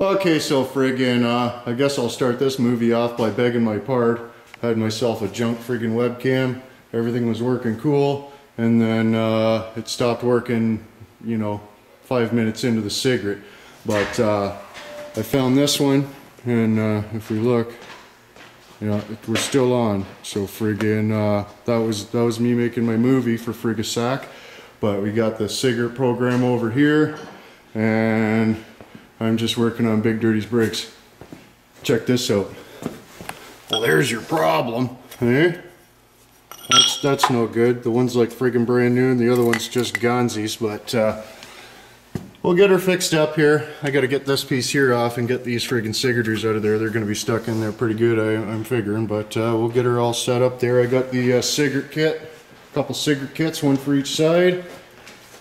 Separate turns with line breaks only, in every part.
Okay, so friggin', I guess I'll start this movie off by begging my part. I had myself a junk friggin' webcam. Everything was working cool, and then it stopped working, you know, 5 minutes into the cigarette. But I found this one, and if we look, yeah, we're still on. So friggin', that was me making my movie for Frigasac. But we got the cigarette program over here, and I'm just working on Big Dirty's brakes. Check this out. Well, there's your problem, eh? That's no good. The one's like friggin' brand new, and the other one's just gonzies. But we'll get her fixed up here. I got to get this piece here off and get these friggin' cigarettes out of there. They're going to be stuck in there pretty good, I'm figuring. But we'll get her all set up there. I got the cigarette kit, a couple cigarette kits, one for each side.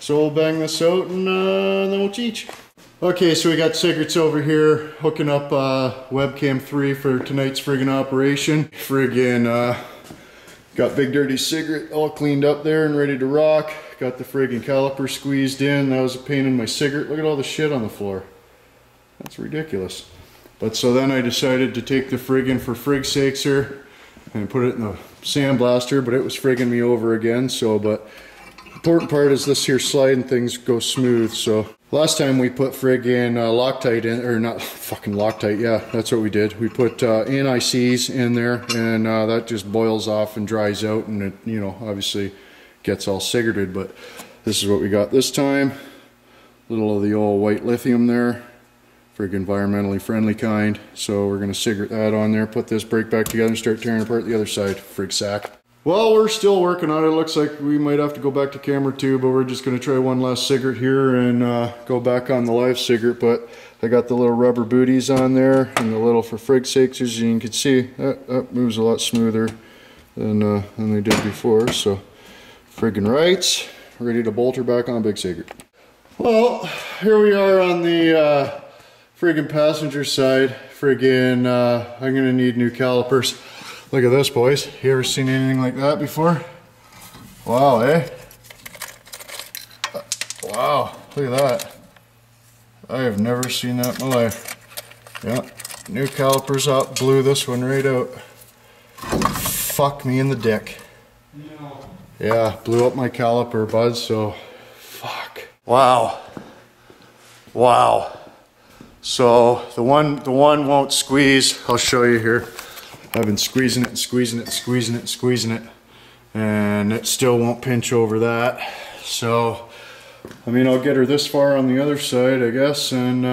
So we'll bang this out, and then we'll teach. Okay, so we got cigarettes over here, hooking up webcam 3 for tonight's friggin' operation. Friggin' got Big Dirty cigarette all cleaned up there and ready to rock. Got the friggin' caliper squeezed in. That was a pain in my cigarette. Look at all the shit on the floor. That's ridiculous. But so then I decided to take the friggin' for frig's sakes here and put it in the sandblaster, but it was friggin' me over again. So, but important part is this here sliding things go smooth. So last time we put friggin' Loctite in, or not fucking Loctite, yeah, that's what we did. We put NICs in there, and that just boils off and dries out, and it, you know, obviously gets all cigaretted. But this is what we got this time. Little of the old white lithium there, friggin' environmentally friendly kind. So we're gonna cigarette that on there, put this brake back together and start tearing apart the other side. Frig sack. Well, we're still working on it. It looks like we might have to go back to camera 2, but we're just going to try one last cigarette here and go back on the live cigarette. But I got the little rubber booties on there and the little for frig's sakes, as you can see, that moves a lot smoother than they did before. So friggin' right, ready to bolt her back on Big Cigarette. Well, here we are on the friggin' passenger side. Friggin' I'm going to need new calipers. Look at this, boys. You ever seen anything like that before? Wow, eh? Wow, look at that. I have never seen that in my life. Yeah, new calipers up, blew this one right out. Fuck me in the dick. No. Yeah, blew up my caliper, bud, so fuck. Wow. Wow. So the one won't squeeze. I'll show you here. I've been squeezing it and squeezing it and squeezing it and squeezing it, and it still won't pinch over that. So, I mean, I'll get her this far on the other side, I guess, and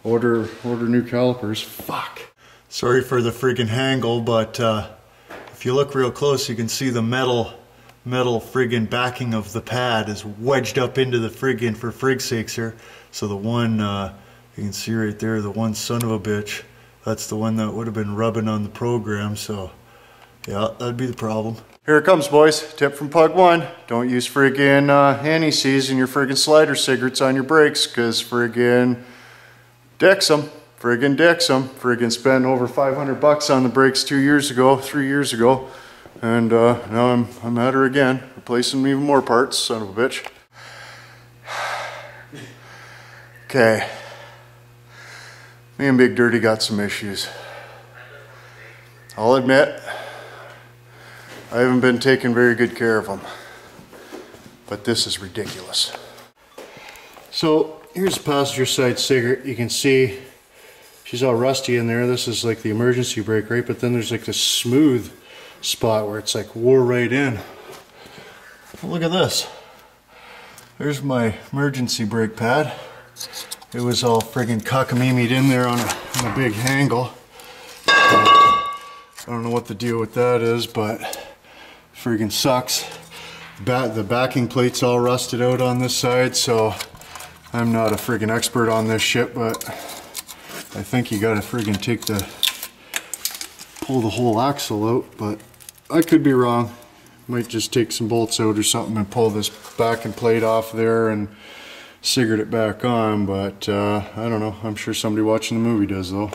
order new calipers. Fuck. Sorry for the friggin' hangle, but if you look real close, you can see the metal friggin' backing of the pad is wedged up into the friggin' for frig's sakes here. So the one you can see right there, the one son of a bitch. That's the one that would have been rubbing on the program, so yeah, that'd be the problem. Here it comes, boys. Tip from Pug 1. Don't use friggin' anti-seize in your friggin' slider cigarettes on your brakes, because friggin' dicks them. Friggin' dicks them. Friggin' spent over 500 bucks on the brakes 3 years ago, and now I'm at her again, replacing even more parts, son of a bitch. Okay. Me and Big Dirty got some issues. I'll admit, I haven't been taking very good care of them. But this is ridiculous. So here's the passenger side cigarette. You can see she's all rusty in there. This is like the emergency brake, right? But then there's like this smooth spot where it's like wore right in. Look at this. There's my emergency brake pad. It was all friggin' cockamamie'd in there on a big hangle. I don't know what the deal with that is, but friggin' sucks. The backing plate's all rusted out on this side, so I'm not a friggin' expert on this shit, but I think you gotta friggin' pull the whole axle out, but I could be wrong. Might just take some bolts out or something and pull this backing plate off there and cigarette it back on, but I don't know. I'm sure somebody watching the movie does though.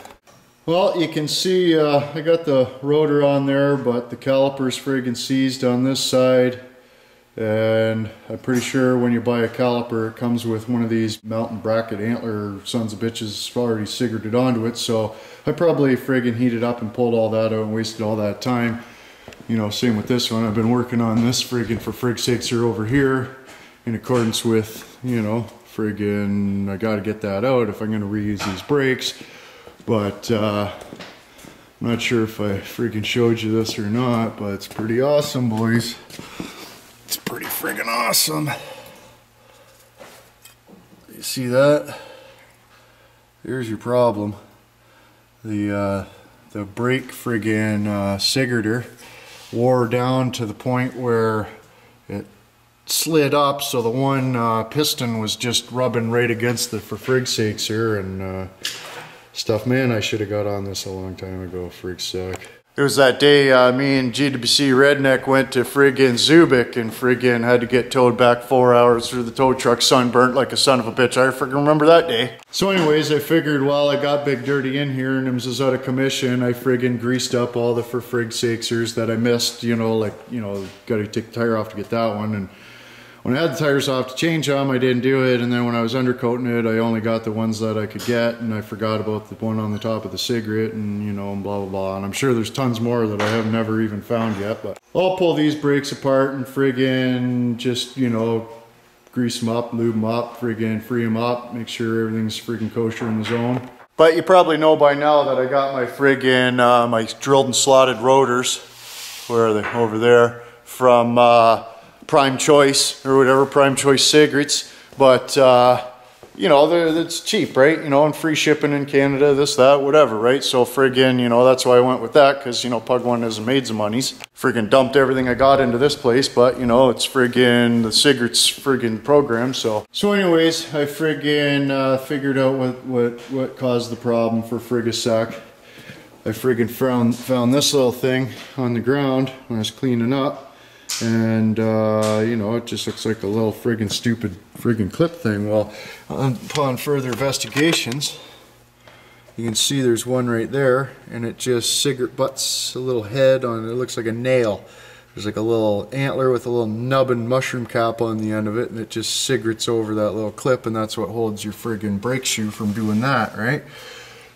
Well, you can see I got the rotor on there, but the caliper's friggin' seized on this side, And I'm pretty sure when you buy a caliper, it comes with one of these mountain bracket antler sons of bitches already cigaretted onto it. So I probably friggin' heated up and pulled all that out and wasted all that time. You know, same with this one. I've been working on this friggin' for frig's sakes here over here in accordance with, you know, friggin' I gotta get that out if I'm gonna reuse these brakes. But I'm not sure if I friggin' showed you this or not, but it's pretty awesome, boys. It's pretty friggin' awesome. You see that? Here's your problem. The brake friggin' cigaretter wore down to the point where it slid up, so the one piston was just rubbing right against it for frig's sakes here, and stuff. Man, I should have got on this a long time ago, frig suck. It was that day me and GWC Redneck went to friggin' Zubik and friggin' had to get towed back 4 hours through the tow truck, sunburnt like a son of a bitch. I friggin' remember that day. So anyways, I figured while I got Big Dirty in here and it was out of commission, I friggin' greased up all the for frig sakesers that I missed, you know, like, you know, gotta take the tire off to get that one. And when I had the tires off to change them, I didn't do it, and then when I was undercoating it, I only got the ones that I could get, and I forgot about the one on the top of the cigarette, and you know, and blah blah blah. And I'm sure there's tons more that I have never even found yet, but I'll pull these brakes apart and friggin' just, you know, grease them up, lube them up, friggin' free them up, make sure everything's friggin' kosher in the zone. But you probably know by now that I got my friggin' my drilled and slotted rotors, where are they? Over there, from Prime Choice or whatever, Prime Choice cigarettes. But you know, it's cheap, right? You know, and free shipping in Canada, this, that, whatever, right? So friggin', you know, that's why I went with that, because, you know, Pug One hasn't made some monies. Friggin' dumped everything I got into this place, but, you know, it's friggin' the cigarettes friggin' program, so. So anyways, I friggin' figured out what caused the problem for Frigasac. I friggin' found this little thing on the ground when I was cleaning up. And you know, it just looks like a little friggin' stupid friggin' clip thing. Well, upon further investigations, you can see there's one right there, and it just cigarette butts a little head on it. It looks like a nail. There's like a little antler with a little nub and mushroom cap on the end of it, and it just cigarettes over that little clip, and that's what holds your friggin' brake shoe from doing that, right?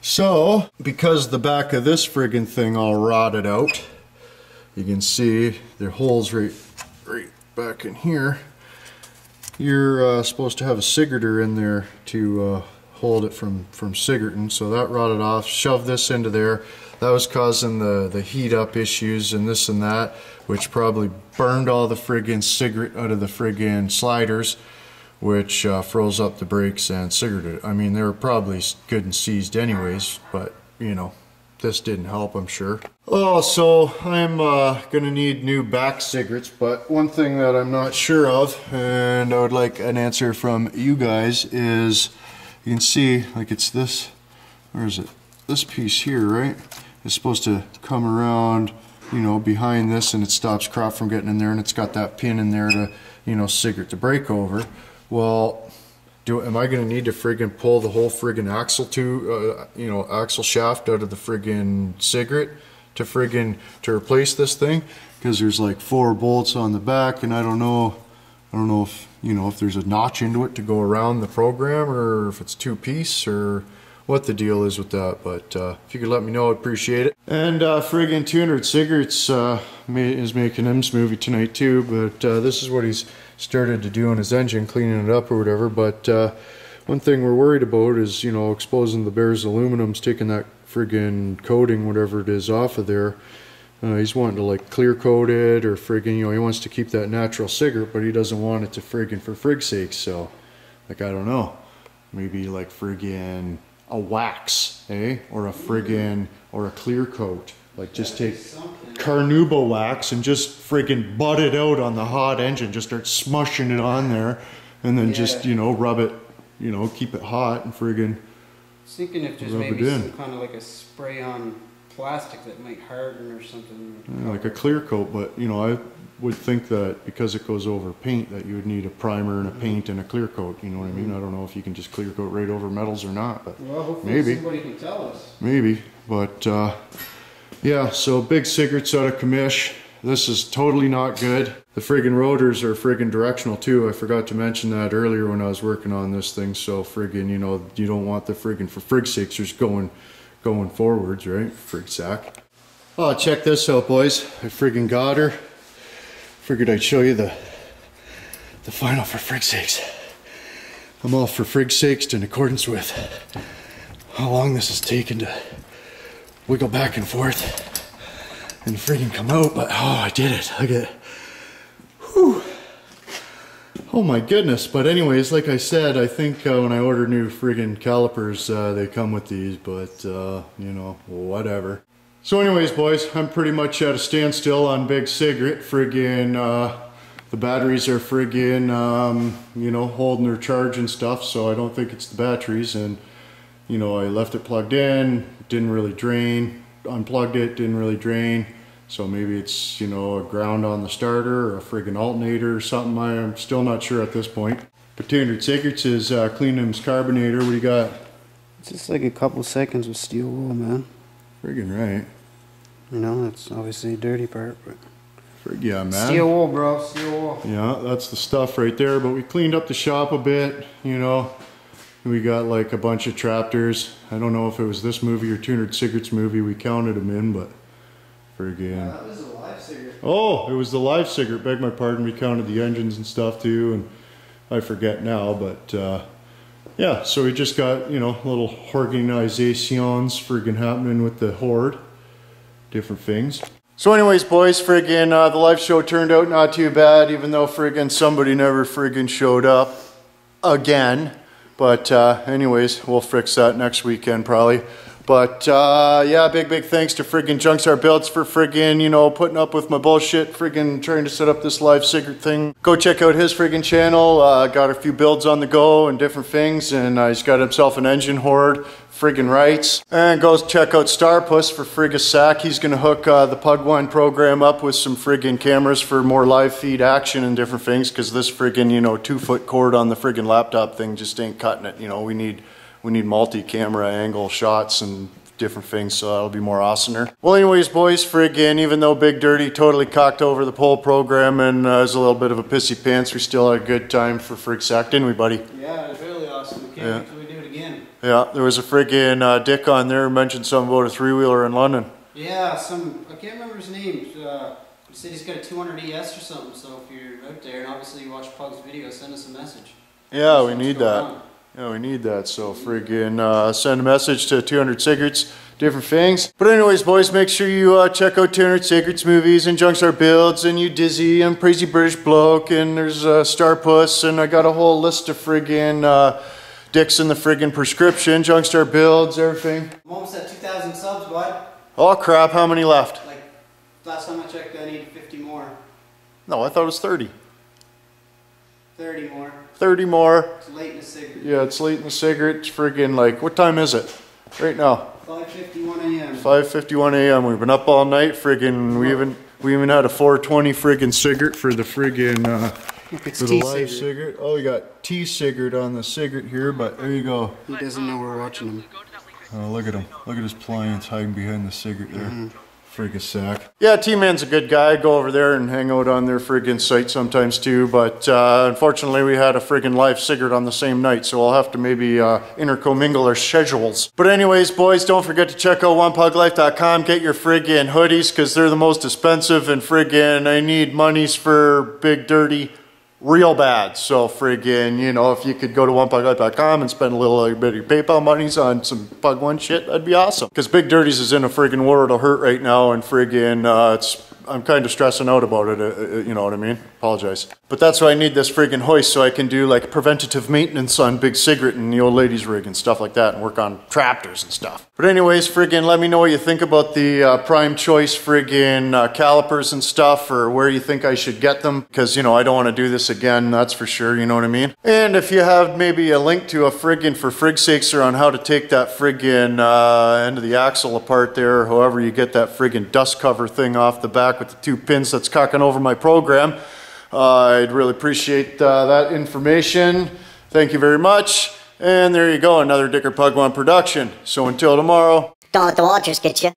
So, because the back of this friggin' thing all rotted out, you can see there are holes right back in here. You're supposed to have a cigaretter in there to hold it from cigaretting, so that rotted off. Shoved this into there. That was causing the heat up issues and this and that, which probably burned all the friggin' cigarette out of the friggin' sliders, which froze up the brakes and cigaretted. I mean, they were probably good and seized anyways, but you know, this didn't help, I'm sure. Oh, so I'm gonna need new back cigarettes, but one thing that I'm not sure of, and I would like an answer from you guys, is you can see, like, it's this, where is it? This piece here, right? It's supposed to come around, you know, behind this, and it stops crap from getting in there, and it's got that pin in there to, you know, cigarette to break over. Well, am I gonna need to friggin' pull the whole friggin' axle you know, axle shaft out of the friggin' cigarette to replace this thing? Because there's like 4 bolts on the back, and I don't know if, you know, if there's a notch into it to go around the program, or if it's 2-piece, or what the deal is with that. But if you could let me know, I'd appreciate it. And friggin' 200 Cigarettes is making him's movie tonight too, but this is what he's started to do on his engine, cleaning it up or whatever. But one thing we're worried about is, you know, exposing the Bears aluminums, taking that friggin' coating, whatever it is, off of there. He's wanting to like clear coat it, or friggin', you know, he wants to keep that natural cigarette, but he doesn't want it to friggin' for frig's sake. So, like, I don't know, maybe like friggin' a wax, eh? Or a friggin', or a clear coat. Like, just take Carnauba wax and just friggin' butt it out on the hot engine. Just start smushing it on there, and then just, you know, rub it, you know, keep it hot and friggin'
thinking if there's maybe some kind of like a spray on plastic that might harden or something.
Yeah, like a clear coat, but you know, I would think that because it goes over paint that you would need a primer and a paint and a clear coat, you know what I mean? I don't know if you can just clear coat right over metals or not, but
well, hopefully
maybe
somebody can tell us.
Maybe, but yeah, so big cigarettes out of commish. This is totally not good. The friggin' rotors are friggin' directional too. I forgot to mention that earlier when I was working on this thing. So friggin', you know, you don't want the friggin', for frig sakes, just going forwards, right? Frig sack. Oh, check this out, boys. I friggin' got her. Figured I'd show you the final for frig sakes. I'm all for frig sakes in accordance with how long this has taken to wiggle back and forth and friggin' come out, but oh, I did it. Look at it. Whew. Oh my goodness. But anyways, like I said, I think when I order new friggin' calipers, they come with these, but you know, whatever. So anyways, boys, I'm pretty much at a standstill on Big Cigarette. Friggin' the batteries are friggin' you know, holding their charge and stuff, so I don't think it's the batteries. And you know, I left it plugged in, didn't really drain. Unplugged it, didn't really drain. So maybe it's, you know, a ground on the starter or a friggin' alternator or something. I'm still not sure at this point. But 200 Cigarettes is cleaning his carbonator. What do you got?
It's just like a couple seconds with steel wool, man.
Friggin' right.
You know, that's obviously a dirty part, but...
Yeah, man.
Steel wool, bro. Steel wool.
Yeah, that's the stuff right there. But we cleaned up the shop a bit, you know. We got like a bunch of traptors. I don't know if it was this movie or 200 Cigarettes movie we counted them in, but friggin'.
Yeah, that was a live cigarette.
Oh, it was the live cigarette. Beg my pardon. We counted the engines and stuff too, and I forget now, but yeah. So we just got, you know, little organizations friggin' happening with the horde, different things. So anyways, boys, friggin' the live show turned out not too bad, even though friggin' somebody never friggin' showed up again. But anyways, we'll fix that next weekend probably. But yeah, big thanks to friggin' Junkstar Builds for friggin', you know, putting up with my bullshit, friggin' trying to set up this live cigarette thing. Go check out his friggin' channel. Got a few builds on the go and different things, and he's got himself an engine horde, friggin' rights. And go check out Starpuss for frig a sack. He's gonna hook the Pug One program up with some friggin' cameras for more live feed action and different things, because this friggin', you know, 2-foot cord on the friggin' laptop thing just ain't cutting it. You know, we need multi-camera angle shots and different things, so that'll be more awesomer. Well, anyways, boys, friggin', even though Big Dirty totally cocked over the whole program and was a little bit of a pissy pants, we still had a good time for frig sack, didn't we, buddy?
Yeah, it was really awesome. We can't wait till we do it again.
Yeah, there was a friggin' dick on there who mentioned something about a 3-wheeler in London.
Yeah, I can't remember his name. He said he's got a 200 ES or something, so if you're out there and obviously you watch Pug's video, send us a message.
Yeah, we need that. Yeah, we need that, so friggin' send a message to 200 Cigarettes, different things. But anyways, boys, make sure you check out 200 Cigarettes movies and Junkstar Builds and You Dizzy and Crazy British Bloke, and there's Starpuss, and I got a whole list of friggin' dicks in the friggin' prescription, Junkstar Builds, everything.
I'm almost at 2,000 subs, bud.
Oh crap, how many left?
Like, last time I checked, I need 50 more.
No, I thought it was 30.
30 more.
30 more.
It's late in the cigarette.
Yeah, it's late in the cigarette. It's friggin' like, what time is it? Right now.
5:51 a.m.
5:51 a.m. We've been up all night, friggin'. We even had a 420 friggin' cigarette for the friggin' for the live cigarette. Oh, we got T-cigarette on the cigarette here, but there you go.
He doesn't know we're watching him.
Oh, look at him. Look at his pliants hiding behind the cigarette there. Frig a sack. Yeah, T-Man's a good guy. I go over there and hang out on their friggin' site sometimes too, but unfortunately we had a friggin' live cigarette on the same night, so I'll have to maybe intercommingle our schedules. But anyways, boys, don't forget to check out onepuglife.com. Get your friggin' hoodies, because they're the most expensive, and friggin' I need monies for Big Dirty real bad. So friggin', you know, if you could go to onepuglife.com and spend a little bit of your PayPal monies on some Pug One shit, that'd be awesome. Because Big Dirty's is in a friggin' world of hurt right now, and friggin' I'm kind of stressing out about it, you know what I mean? Apologize. But that's why I need this friggin' hoist, so I can do like preventative maintenance on Big Cigarette and the old ladies rig and stuff like that, and work on traptors and stuff. But anyways, friggin' let me know what you think about the Prime Choice friggin' calipers and stuff, or where you think I should get them, because, you know, I don't want to do this again, that's for sure, you know what I mean? And if you have maybe a link to a friggin' for frig sakes or on how to take that friggin' end of the axle apart there, or however you get that friggin' dust cover thing off the back with the 2 pins that's cocking over my program, I'd really appreciate that information. Thank you very much. And there you go, another Dicker Pug One production. So until tomorrow.
Don't let the watchers get you.